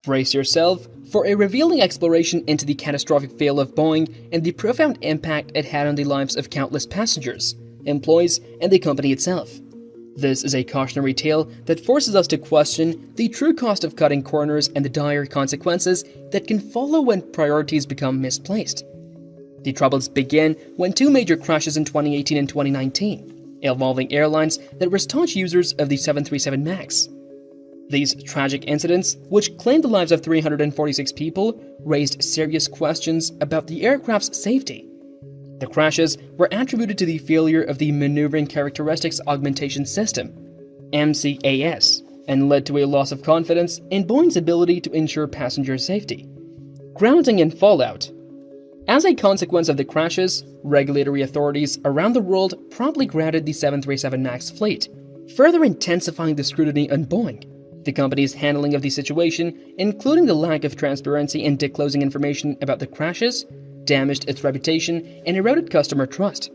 Brace yourself for a revealing exploration into the catastrophic fail of Boeing and the profound impact it had on the lives of countless passengers, employees, and the company itself. This is a cautionary tale that forces us to question the true cost of cutting corners and the dire consequences that can follow when priorities become misplaced. The troubles begin when two major crashes in 2018 and 2019, involving airlines that were staunch users of the 737 MAX. These tragic incidents, which claimed the lives of 346 people, raised serious questions about the aircraft's safety. The crashes were attributed to the failure of the Maneuvering Characteristics Augmentation System, MCAS, and led to a loss of confidence in Boeing's ability to ensure passenger safety. Grounding and fallout. As a consequence of the crashes, regulatory authorities around the world promptly grounded the 737 MAX fleet, further intensifying the scrutiny on Boeing. The company's handling of the situation, including the lack of transparency in disclosing information about the crashes, damaged its reputation and eroded customer trust.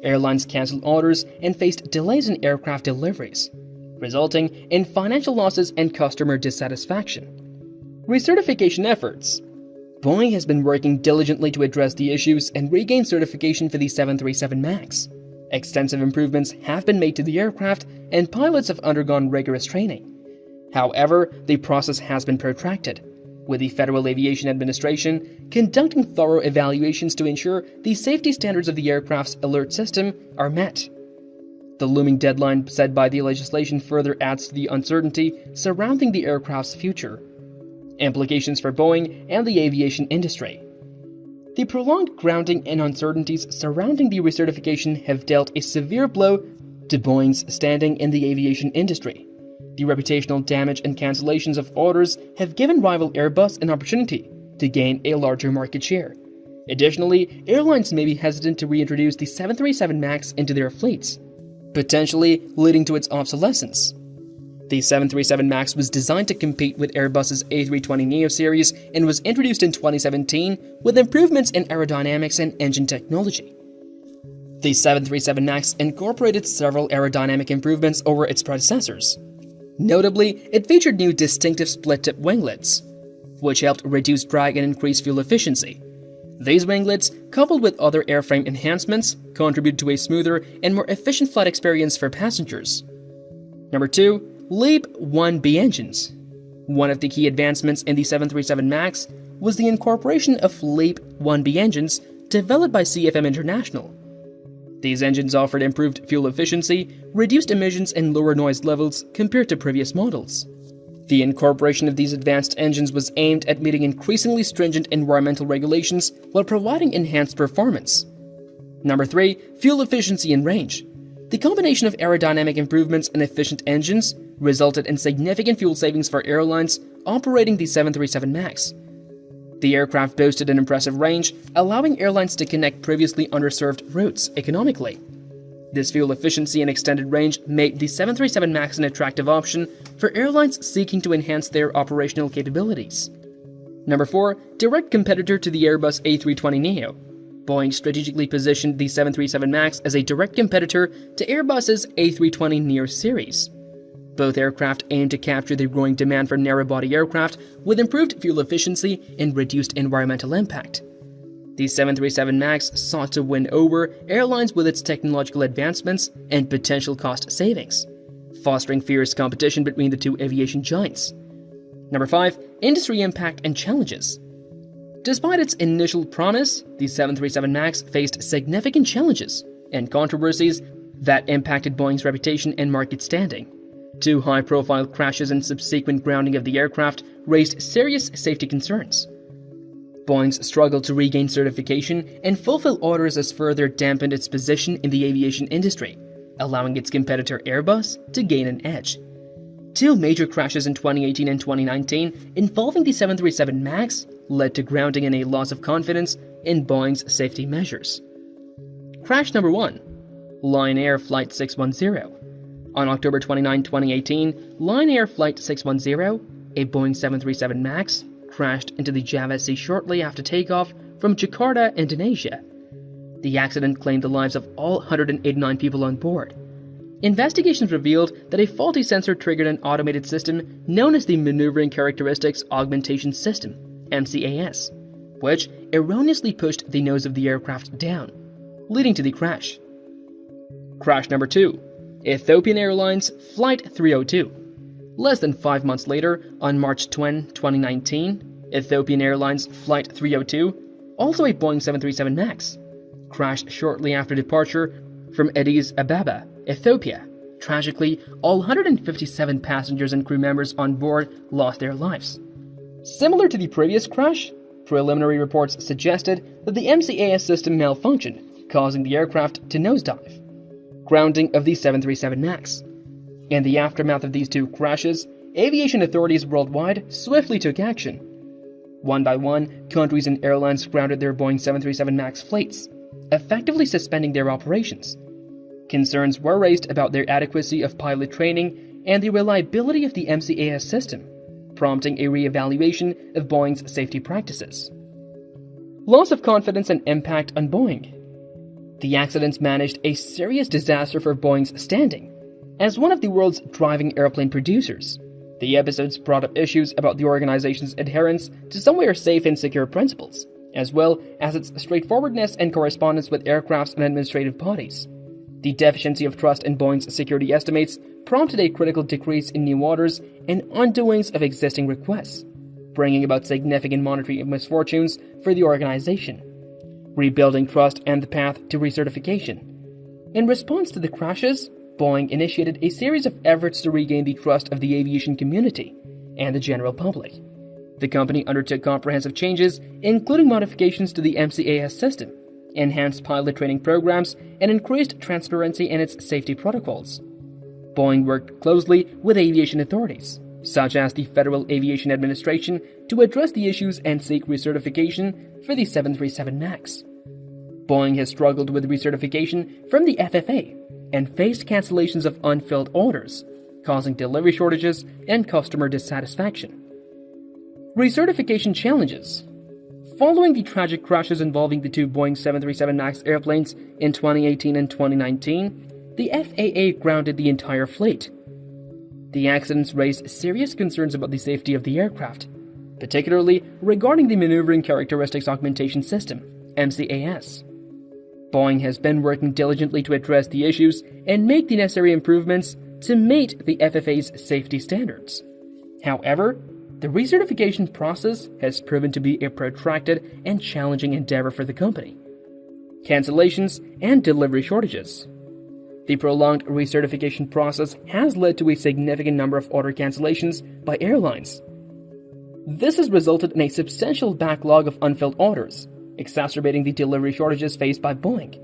Airlines canceled orders and faced delays in aircraft deliveries, resulting in financial losses and customer dissatisfaction. Recertification efforts. Boeing has been working diligently to address the issues and regain certification for the 737 MAX. Extensive improvements have been made to the aircraft, and pilots have undergone rigorous training. However, the process has been protracted, with the Federal Aviation Administration conducting thorough evaluations to ensure the safety standards of the aircraft's alert system are met. The looming deadline set by the legislation further adds to the uncertainty surrounding the aircraft's future. Implications for Boeing and the aviation industry. The prolonged grounding and uncertainties surrounding the recertification have dealt a severe blow to Boeing's standing in the aviation industry. The reputational damage and cancellations of orders have given rival Airbus an opportunity to gain a larger market share. Additionally, airlines may be hesitant to reintroduce the 737 MAX into their fleets, potentially leading to its obsolescence. The 737 MAX was designed to compete with Airbus's A320neo series and was introduced in 2017 with improvements in aerodynamics and engine technology. The 737 MAX incorporated several aerodynamic improvements over its predecessors. Notably, it featured new distinctive split-tip winglets, which helped reduce drag and increase fuel efficiency. These winglets, coupled with other airframe enhancements, contribute to a smoother and more efficient flight experience for passengers. Number 2. LEAP 1B engines. One of the key advancements in the 737 MAX was the incorporation of LEAP 1B engines developed by CFM International. These engines offered improved fuel efficiency, reduced emissions, and lower noise levels compared to previous models. The incorporation of these advanced engines was aimed at meeting increasingly stringent environmental regulations while providing enhanced performance. Number 3. Fuel efficiency and range. The combination of aerodynamic improvements and efficient engines resulted in significant fuel savings for airlines operating the 737 MAX. The aircraft boasted an impressive range, allowing airlines to connect previously underserved routes economically. This fuel efficiency and extended range made the 737 MAX an attractive option for airlines seeking to enhance their operational capabilities. Number 4. Direct competitor to the Airbus A320neo. Boeing strategically positioned the 737 MAX as a direct competitor to Airbus's A320neo series. Both aircraft aim to capture the growing demand for narrow-body aircraft with improved fuel efficiency and reduced environmental impact. The 737 MAX sought to win over airlines with its technological advancements and potential cost savings, fostering fierce competition between the two aviation giants. Number 5. Industry impact and challenges. Despite its initial promise, the 737 MAX faced significant challenges and controversies that impacted Boeing's reputation and market standing. Two high-profile crashes and subsequent grounding of the aircraft raised serious safety concerns. Boeing's struggle to regain certification and fulfill orders has further dampened its position in the aviation industry, allowing its competitor Airbus to gain an edge. Two major crashes in 2018 and 2019 involving the 737 MAX led to grounding and a loss of confidence in Boeing's safety measures. Crash number 1. Lion Air Flight 610. On October 29, 2018, Lion Air Flight 610, a Boeing 737 MAX, crashed into the Java Sea shortly after takeoff from Jakarta, Indonesia. The accident claimed the lives of all 189 people on board. investigations revealed that a faulty sensor triggered an automated system known as the Maneuvering Characteristics Augmentation System, MCAS, which erroneously pushed the nose of the aircraft down, leading to the crash. Crash number 2. Ethiopian Airlines Flight 302. Less than 5 months later, on March 20, 2019, Ethiopian Airlines Flight 302, also a Boeing 737 MAX, crashed shortly after departure from Addis Ababa, Ethiopia. Tragically, all 157 passengers and crew members on board lost their lives. Similar to the previous crash, preliminary reports suggested that the MCAS system malfunctioned, causing the aircraft to nosedive. Grounding of the 737 MAX. In the aftermath of these two crashes, aviation authorities worldwide swiftly took action. One by one, countries and airlines grounded their Boeing 737 MAX fleets, effectively suspending their operations. Concerns were raised about their adequacy of pilot training and the reliability of the MCAS system, prompting a re-evaluation of Boeing's safety practices. Loss of confidence and impact on Boeing. The accidents managed a serious disaster for Boeing's standing. As one of the world's driving airplane producers, the episodes brought up issues about the organization's adherence to somewhere safe and secure principles, as well as its straightforwardness and correspondence with aircrafts and administrative bodies. The deficiency of trust in Boeing's security estimates prompted a critical decrease in new orders and undoings of existing requests, bringing about significant monetary misfortunes for the organization. Rebuilding trust and the path to recertification. In response to the crashes, Boeing initiated a series of efforts to regain the trust of the aviation community and the general public. The company undertook comprehensive changes, including modifications to the MCAS system, enhanced pilot training programs, and increased transparency in its safety protocols. Boeing worked closely with aviation authorities, such as the Federal Aviation Administration, to address the issues and seek recertification for the 737 MAX. Boeing has struggled with recertification from the FAA and faced cancellations of unfilled orders, causing delivery shortages and customer dissatisfaction. Recertification challenges. Following the tragic crashes involving the two Boeing 737 MAX airplanes in 2018 and 2019, the FAA grounded the entire fleet. The accidents raised serious concerns about the safety of the aircraft, particularly regarding the Maneuvering Characteristics Augmentation System, MCAS. Boeing has been working diligently to address the issues and make the necessary improvements to meet the FAA's safety standards. However, the recertification process has proven to be a protracted and challenging endeavor for the company. Cancellations and delivery shortages. The prolonged recertification process has led to a significant number of order cancellations by airlines. This has resulted in a substantial backlog of unfilled orders, exacerbating the delivery shortages faced by Boeing.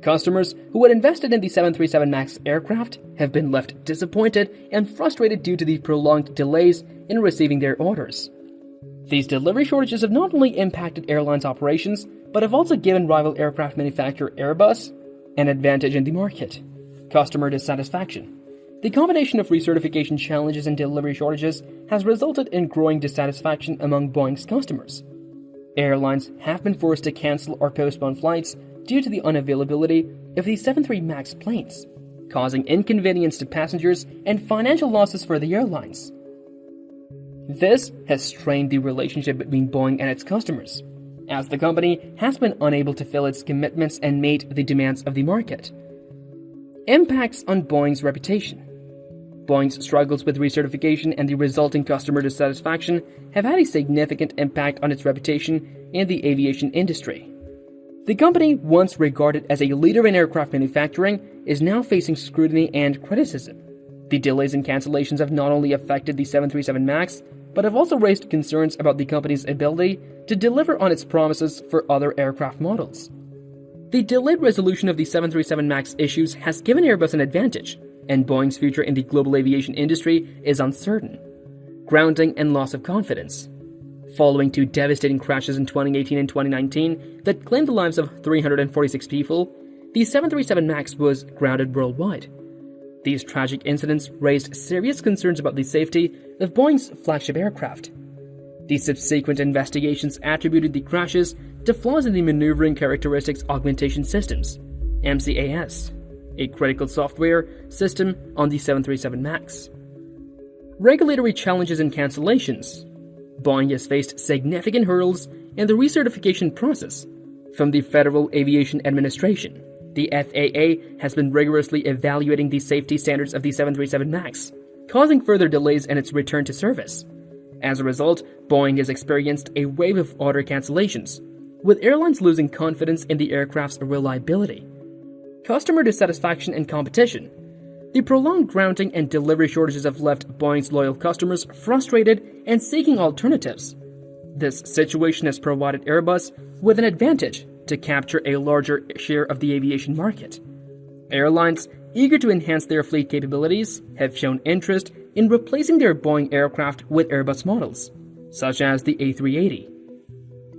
Customers who had invested in the 737 MAX aircraft have been left disappointed and frustrated due to the prolonged delays in receiving their orders. These delivery shortages have not only impacted airlines' operations, but have also given rival aircraft manufacturer Airbus an advantage in the market. Customer dissatisfaction. The combination of recertification challenges and delivery shortages has resulted in growing dissatisfaction among Boeing's customers. Airlines have been forced to cancel or postpone flights due to the unavailability of the 737 MAX planes, causing inconvenience to passengers and financial losses for the airlines. This has strained the relationship between Boeing and its customers, as the company has been unable to fill its commitments and meet the demands of the market. Impacts on Boeing's reputation. Boeing's struggles with recertification and the resulting customer dissatisfaction have had a significant impact on its reputation in the aviation industry. The company, once regarded as a leader in aircraft manufacturing, is now facing scrutiny and criticism. The delays and cancellations have not only affected the 737 MAX, but have also raised concerns about the company's ability to deliver on its promises for other aircraft models. The delayed resolution of the 737 MAX issues has given Airbus an advantage, and Boeing's future in the global aviation industry is uncertain. Grounding and loss of confidence. Following two devastating crashes in 2018 and 2019 that claimed the lives of 346 people, the 737 MAX was grounded worldwide. These tragic incidents raised serious concerns about the safety of Boeing's flagship aircraft. The subsequent investigations attributed the crashes to flaws in the Maneuvering Characteristics Augmentation Systems, MCAS, a critical software system on the 737 MAX. Regulatory challenges and cancellations. Boeing has faced significant hurdles in the recertification process. From the Federal Aviation Administration, the FAA has been rigorously evaluating the safety standards of the 737 MAX, causing further delays in its return to service. As a result, Boeing has experienced a wave of order cancellations, with airlines losing confidence in the aircraft's reliability. Customer dissatisfaction and competition. The prolonged grounding and delivery shortages have left Boeing's loyal customers frustrated and seeking alternatives. This situation has provided Airbus with an advantage to capture a larger share of the aviation market. Airlines, eager to enhance their fleet capabilities, have shown interest in replacing their Boeing aircraft with Airbus models, such as the A380.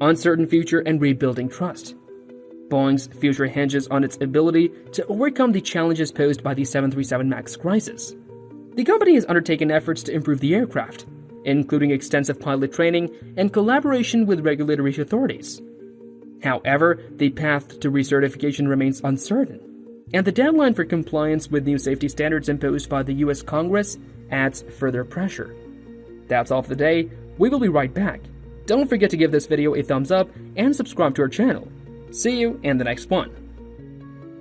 Uncertain future and rebuilding trust. Boeing's future hinges on its ability to overcome the challenges posed by the 737 MAX crisis. The company has undertaken efforts to improve the aircraft, including extensive pilot training and collaboration with regulatory authorities. However, the path to recertification remains uncertain, and the deadline for compliance with new safety standards imposed by the US Congress adds further pressure. That's all for the day. We will be right back. Don't forget to give this video a thumbs up and subscribe to our channel. See you in the next one.